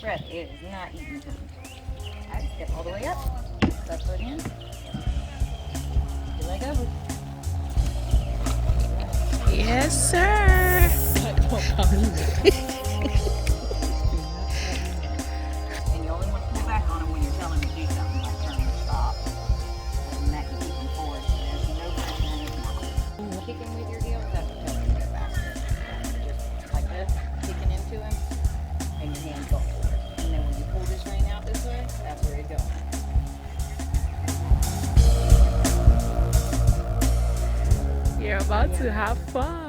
shred. It is not eating food. Alright, step all the way up. Step foot in. Your leg over. Yes, sir. And you only want to pull back on them when you're telling them to do something, like turn or stop. And that can keep them forward. There's no pressure in his mouth. Kicking with your heels, that's what tells him to go faster. Just like this, kicking into him, and your hands go forward. And then when you pull this rein out this way, that's where he's going. You're about to have fun.